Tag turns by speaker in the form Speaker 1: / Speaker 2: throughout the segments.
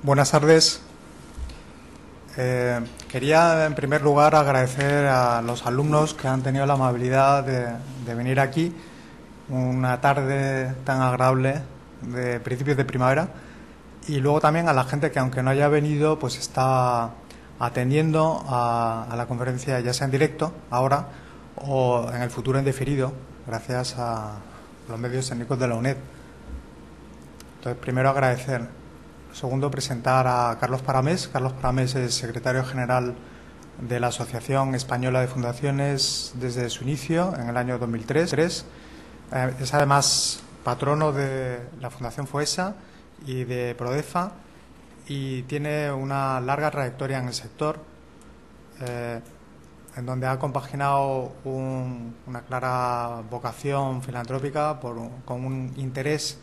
Speaker 1: Buenas tardes. Quería, en primer lugar, agradecer a los alumnos que han tenido la amabilidad de venir aquí una tarde tan agradable de principios de primavera, y luego también a la gente que, aunque no haya venido, pues está atendiendo a la conferencia, ya sea en directo ahora o en el futuro en diferido, gracias a los medios técnicos de la UNED. Entonces, primero agradecer. Segundo, presentar a Carlos Paramés. Carlos Paramés es secretario general de la Asociación Española de Fundaciones desde su inicio, en el año 2003. Es además patrono de la Fundación FOESA y de Prodefa, y tiene una larga trayectoria en el sector, en donde ha compaginado una clara vocación filantrópica con un interés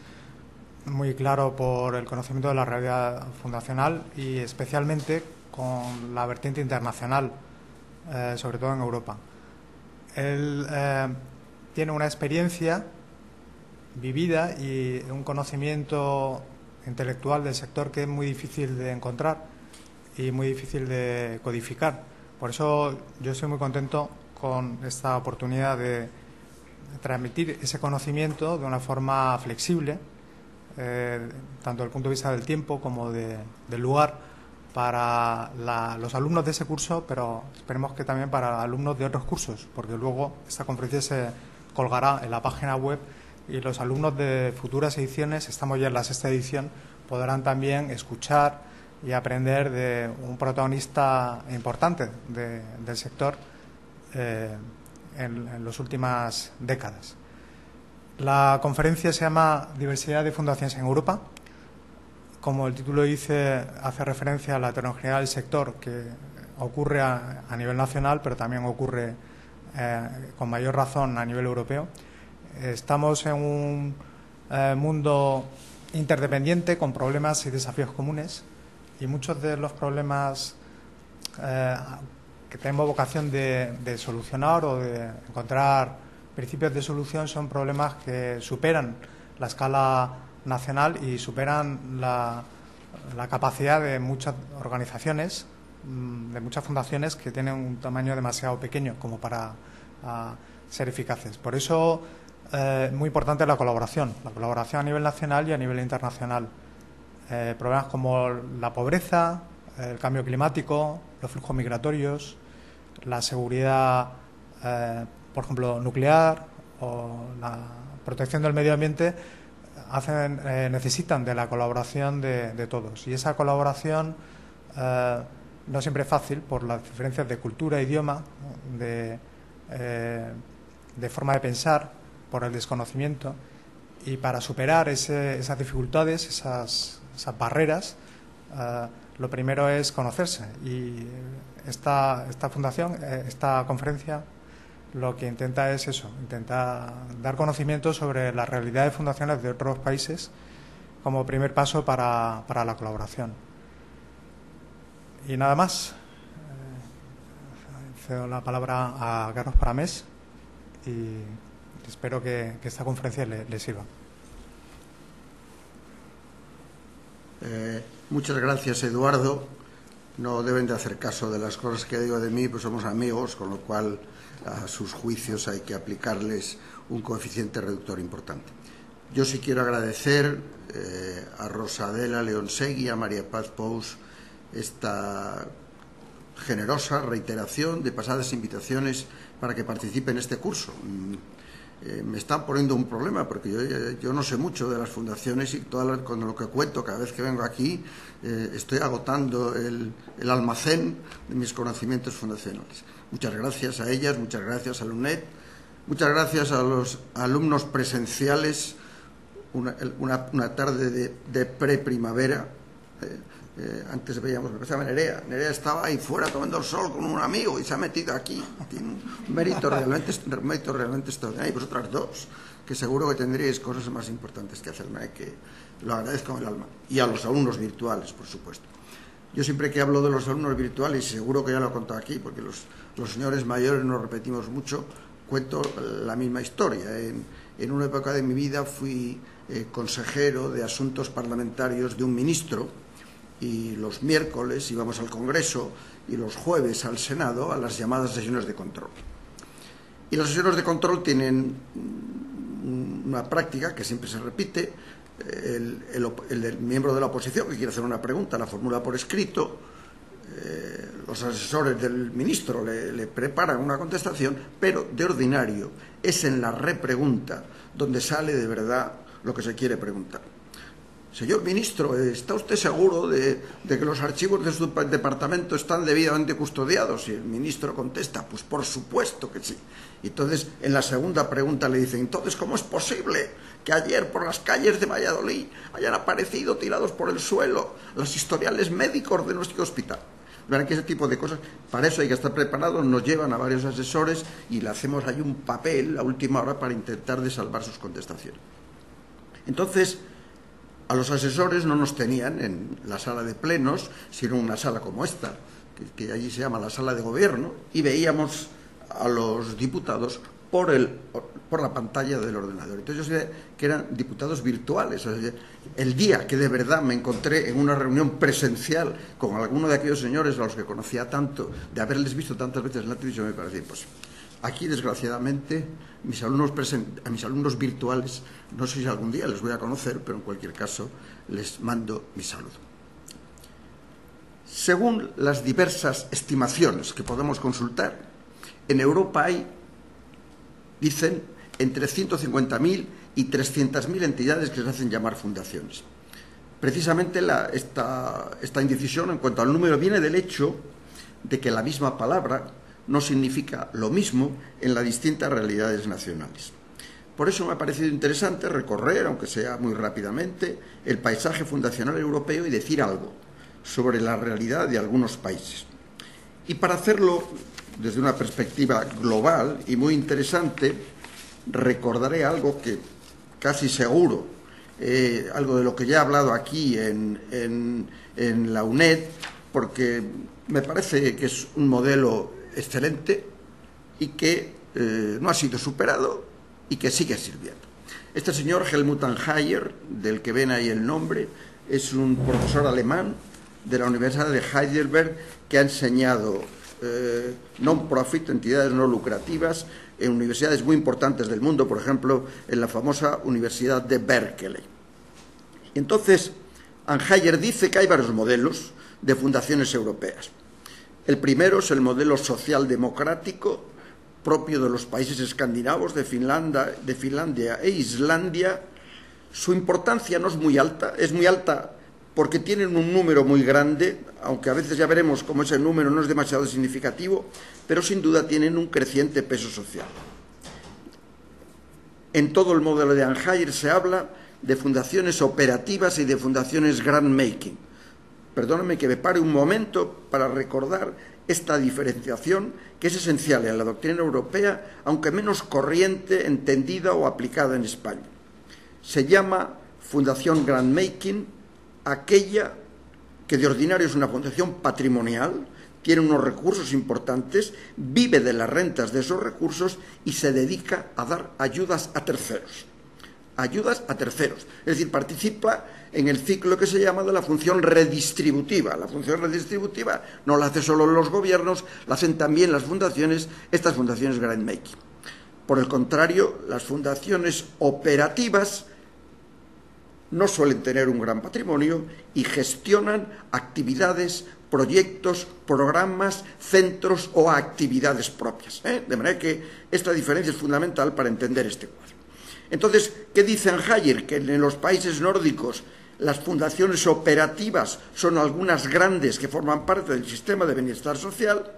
Speaker 1: muy claro por el conocimiento de la realidad fundacional, y especialmente con la vertiente internacional, sobre todo en Europa. Él tiene una experiencia vivida y un conocimiento intelectual del sector que es muy difícil de encontrar y muy difícil de codificar. Por eso yo estoy muy contento con esta oportunidad de transmitir ese conocimiento de una forma flexible, tanto desde el punto de vista del tiempo como del lugar, para los alumnos de ese curso, pero esperemos que también para alumnos de otros cursos, porque luego esta conferencia se colgará en la página web y los alumnos de futuras ediciones, estamos ya en la 6ª edición, podrán también escuchar y aprender de un protagonista importante del sector en las últimas décadas. La conferencia se llama Diversidad de Fundaciones en Europa. Como el título dice, hace referencia a la heterogeneidad del sector, que ocurre a nivel nacional, pero también ocurre con mayor razón a nivel europeo. Estamos en un mundo interdependiente con problemas y desafíos comunes, y muchos de los problemas que tenemos vocación de solucionar o de encontrar principios de solución son problemas que superan la escala nacional y superan la capacidad de muchas organizaciones, de muchas fundaciones que tienen un tamaño demasiado pequeño como para ser eficaces. Por eso es muy importante la colaboración a nivel nacional y a nivel internacional. Problemas como la pobreza, el cambio climático, los flujos migratorios, la seguridad, por ejemplo, nuclear, o la protección del medio ambiente, necesitan de la colaboración de todos. Y esa colaboración no siempre es fácil por las diferencias de cultura, idioma, de forma de pensar, por el desconocimiento. Y para superar esas dificultades, esas barreras, lo primero es conocerse. Y esta fundación, esta conferencia, lo que intenta es eso, intenta dar conocimiento sobre la realidad de fundaciones de otros países como primer paso para la colaboración. Y nada más. Cedo la palabra a Carlos Paramés y espero que esta conferencia le sirva.
Speaker 2: Muchas gracias, Eduardo. No deben de hacer caso de las cosas que digo de mí, pues somos amigos, con lo cual a sus juicios hay que aplicarles un coeficiente reductor importante. Yo sí quiero agradecer a Rosa Adela Leonsegui, a María Paz Pous, esta generosa reiteración de pasadas invitaciones para que participe en este curso. Me están poniendo un problema porque yo no sé mucho de las fundaciones, y con lo que cuento cada vez que vengo aquí estoy agotando el almacén de mis conocimientos fundacionales. Muchas gracias a ellas, muchas gracias a la UNED, muchas gracias a los alumnos presenciales, una tarde de preprimavera. Antes veíamos, me empezaba Nerea estaba ahí fuera tomando el sol con un amigo y se ha metido aquí. Tiene un mérito realmente extraordinario. Y vosotras dos, que seguro que tendríais cosas más importantes que hacerme, que lo agradezco con el alma. Y a los alumnos virtuales, por supuesto. Yo siempre que hablo de los alumnos virtuales, y seguro que ya lo he contado aquí, porque los señores mayores nos repetimos mucho, cuento la misma historia. En una época de mi vida fui consejero de asuntos parlamentarios de un ministro y los miércoles íbamos al Congreso y los jueves al Senado a las llamadas sesiones de control. Y las sesiones de control tienen una práctica que siempre se repite. El miembro de la oposición que quiere hacer una pregunta la formula por escrito, los asesores del ministro le preparan una contestación, pero de ordinario es en la repregunta donde sale de verdad lo que se quiere preguntar. Señor ministro, ¿está usted seguro de que los archivos de su departamento están debidamente custodiados? Y el ministro contesta, pues por supuesto que sí. Y entonces, en la segunda pregunta le dicen, entonces, ¿cómo es posible que ayer por las calles de Valladolid hayan aparecido tirados por el suelo los historiales médicos de nuestro hospital? Verán que ese tipo de cosas, para eso hay que estar preparados, nos llevan a varios asesores y le hacemos ahí un papel a última hora para intentar de salvar sus contestaciones. Entonces, a los asesores no nos tenían en la sala de plenos, sino en una sala como esta, que allí se llama la sala de gobierno, y veíamos a los diputados por la pantalla del ordenador. Entonces yo sé que eran diputados virtuales. O sea, el día que de verdad me encontré en una reunión presencial con alguno de aquellos señores a los que conocía tanto, de haberles visto tantas veces en la televisión, me parecía imposible. Aquí, desgraciadamente, a mis alumnos virtuales, no sé si algún día les voy a conocer, pero en cualquier caso les mando mi saludo. Según las diversas estimaciones que podemos consultar, en Europa hay, dicen, entre 150.000 y 300.000 entidades que se hacen llamar fundaciones. Precisamente esta indecisión en cuanto al número viene del hecho de que la misma palabra no significa lo mismo en las distintas realidades nacionales. Por eso me ha parecido interesante recorrer, aunque sea muy rápidamente, el paisaje fundacional europeo y decir algo sobre la realidad de algunos países. Y para hacerlo desde una perspectiva global y muy interesante, recordaré algo que casi seguro, algo de lo que ya he hablado aquí en la UNED, porque me parece que es un modelo excelente y que no ha sido superado y que sigue sirviendo. Este señor Helmut Anhayer, del que ven ahí el nombre, es un profesor alemán de la Universidad de Heidelberg que ha enseñado non-profit, entidades no lucrativas, en universidades muy importantes del mundo, por ejemplo, en la famosa Universidad de Berkeley. Entonces, Anhayer dice que hay varios modelos de fundaciones europeas. El primero es el modelo socialdemocrático propio de los países escandinavos, de Finlandia e Islandia. Su importancia no es muy alta porque tienen un número muy grande, aunque a veces ya veremos cómo ese número no es demasiado significativo, pero sin duda tienen un creciente peso social. En todo el modelo de Anhayer se habla de fundaciones operativas y de fundaciones grant-making. Perdónenme que me pare un momento para recordar esta diferenciación que es esencial en la doctrina europea, aunque menos corriente, entendida o aplicada en España. Se llama fundación grant-making aquella que de ordinario es una fundación patrimonial, tiene unos recursos importantes, vive de las rentas de esos recursos y se dedica a dar ayudas a terceros. Ayudas a terceros, es decir, participa en el ciclo que se llama de la función redistributiva. La función redistributiva no la hacen solo los gobiernos, la hacen también las fundaciones, estas fundaciones grant-making. Por el contrario, las fundaciones operativas no suelen tener un gran patrimonio y gestionan actividades, proyectos, programas, centros o actividades propias. De manera que esta diferencia es fundamental para entender este cuadro. Entonces, ¿qué dice Anhayer? Que en los países nórdicos las fundaciones operativas son algunas grandes que forman parte del sistema de bienestar social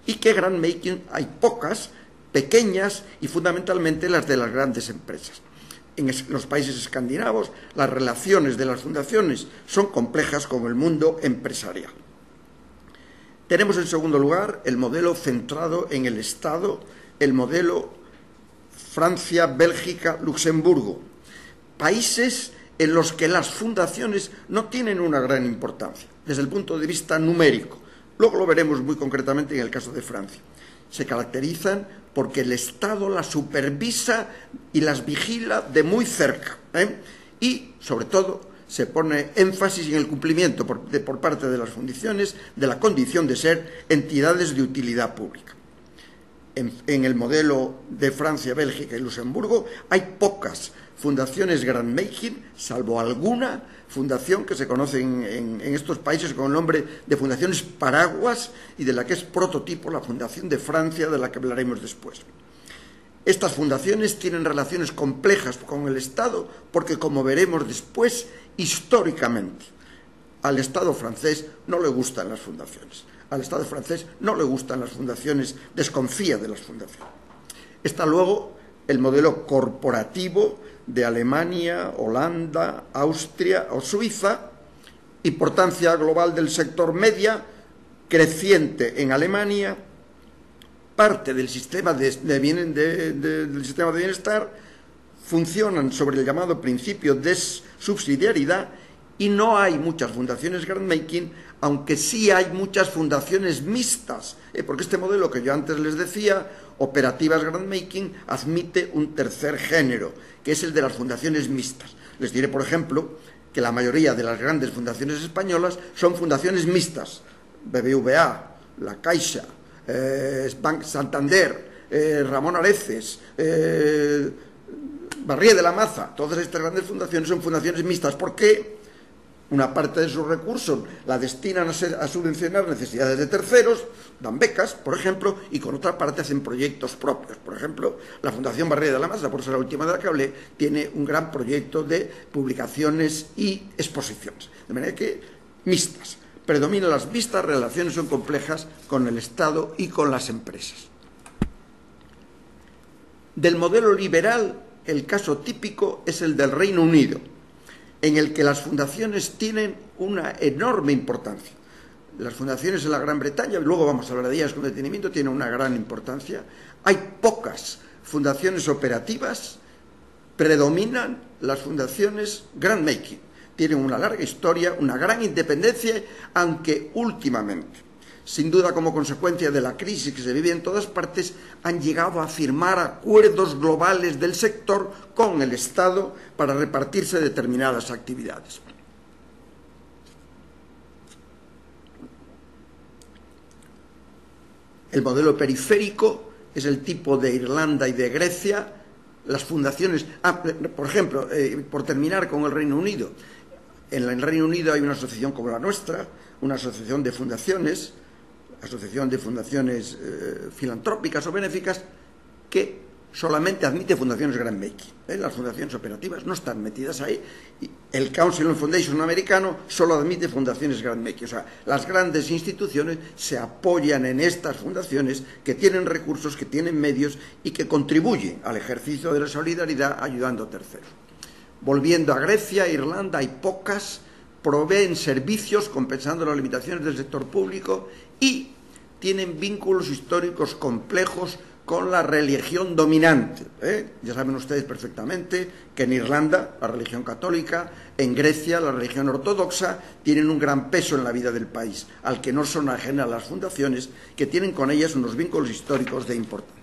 Speaker 2: y que grant-making hay pocas, pequeñas y fundamentalmente las de las grandes empresas. En los países escandinavos las relaciones de las fundaciones son complejas con el mundo empresarial. Tenemos en segundo lugar el modelo centrado en el Estado, el modelo Francia, Bélgica, Luxemburgo, países en los que las fundaciones no tienen una gran importancia desde el punto de vista numérico. Luego lo veremos muy concretamente en el caso de Francia. Se caracterizan porque el Estado las supervisa y las vigila de muy cerca, y, sobre todo, se pone énfasis en el cumplimiento por parte de las fundaciones de la condición de ser entidades de utilidad pública. En el modelo de Francia, Bélgica y Luxemburgo hay pocas fundaciones grant-making, salvo alguna fundación que se conoce en estos países con el nombre de fundaciones paraguas y de la que es prototipo la Fundación de Francia, de la que hablaremos después. Estas fundaciones tienen relaciones complejas con el Estado porque, como veremos después, históricamente al Estado francés no le gustan las fundaciones. Al Estado francés no le gustan las fundaciones, desconfía de las fundaciones. Está luego el modelo corporativo de Alemania, Holanda, Austria o Suiza, importancia global del sector media, creciente en Alemania, parte del sistema del sistema de bienestar, funcionan sobre el llamado principio de subsidiariedad y no hay muchas fundaciones grant-making, aunque sí hay muchas fundaciones mixtas, porque este modelo que yo antes les decía, operativas grant-making, admite un tercer género, que es el de las fundaciones mixtas. Les diré, por ejemplo, que la mayoría de las grandes fundaciones españolas son fundaciones mixtas. BBVA, La Caixa, Banc Santander, Ramón Areces, Barrié de la Maza, todas estas grandes fundaciones son fundaciones mixtas. ¿Por qué? Una parte de sus recursos la destinan a subvencionar necesidades de terceros, dan becas, por ejemplo, y con otra parte hacen proyectos propios. Por ejemplo, la Fundación Barrié de la Maza, por ser la última de la que hablé, tiene un gran proyecto de publicaciones y exposiciones. De manera que mixtas. Predominan las mixtas, relaciones son complejas con el Estado y con las empresas. Del modelo liberal, el caso típico es el del Reino Unido, en el que las fundaciones tienen una enorme importancia. Las fundaciones en la Gran Bretaña, luego vamos a hablar de ellas con detenimiento, tienen una gran importancia. Hay pocas fundaciones operativas, predominan las fundaciones grant-making. Tienen una larga historia, una gran independencia, aunque últimamente, sin duda como consecuencia de la crisis que se vive en todas partes, han llegado a firmar acuerdos globales del sector con el Estado para repartirse determinadas actividades. El modelo periférico es el tipo de Irlanda y de Grecia. Las fundaciones, por ejemplo, por terminar con el Reino Unido, en el Reino Unido hay una asociación como la nuestra, una asociación de fundaciones, filantrópicas o benéficas, que solamente admite fundaciones grant-making. Las fundaciones operativas no están metidas ahí. El Council on Foundation americano solo admite fundaciones grant-making. O sea, las grandes instituciones se apoyan en estas fundaciones que tienen recursos, que tienen medios y que contribuyen al ejercicio de la solidaridad ayudando a terceros. Volviendo a Grecia, Irlanda, hay pocas, proveen servicios compensando las limitaciones del sector público y tienen vínculos históricos complejos con la religión dominante. Ya saben ustedes perfectamente que en Irlanda la religión católica, en Grecia la religión ortodoxa, tienen un gran peso en la vida del país, al que no son ajenas las fundaciones, que tienen con ellas unos vínculos históricos de importancia.